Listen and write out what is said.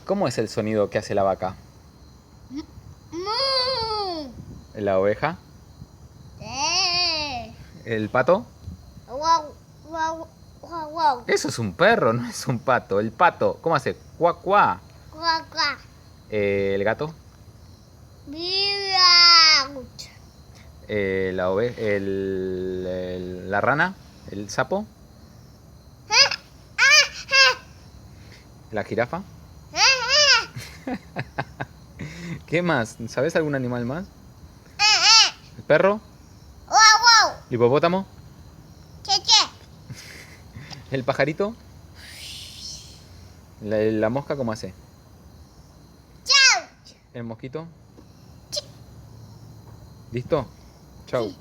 ¿Cómo es el sonido que hace la vaca? Mu. ¿La oveja? Eh. ¿El pato? Guau, guau, guau, guau. Eso es un perro, no es un pato. El pato, ¿cómo hace? Cuá, cuá. Guau, guau. El gato, Miau. la oveja, la rana, el sapo, la jirafa. ¿Qué más? ¿Sabes algún animal más? ¿El perro? Guau, guau. ¿El hipopótamo? Che, che. ¿El pajarito? ¿La mosca cómo hace? Chau. ¿El mosquito? ¿Listo? Chau. Sí.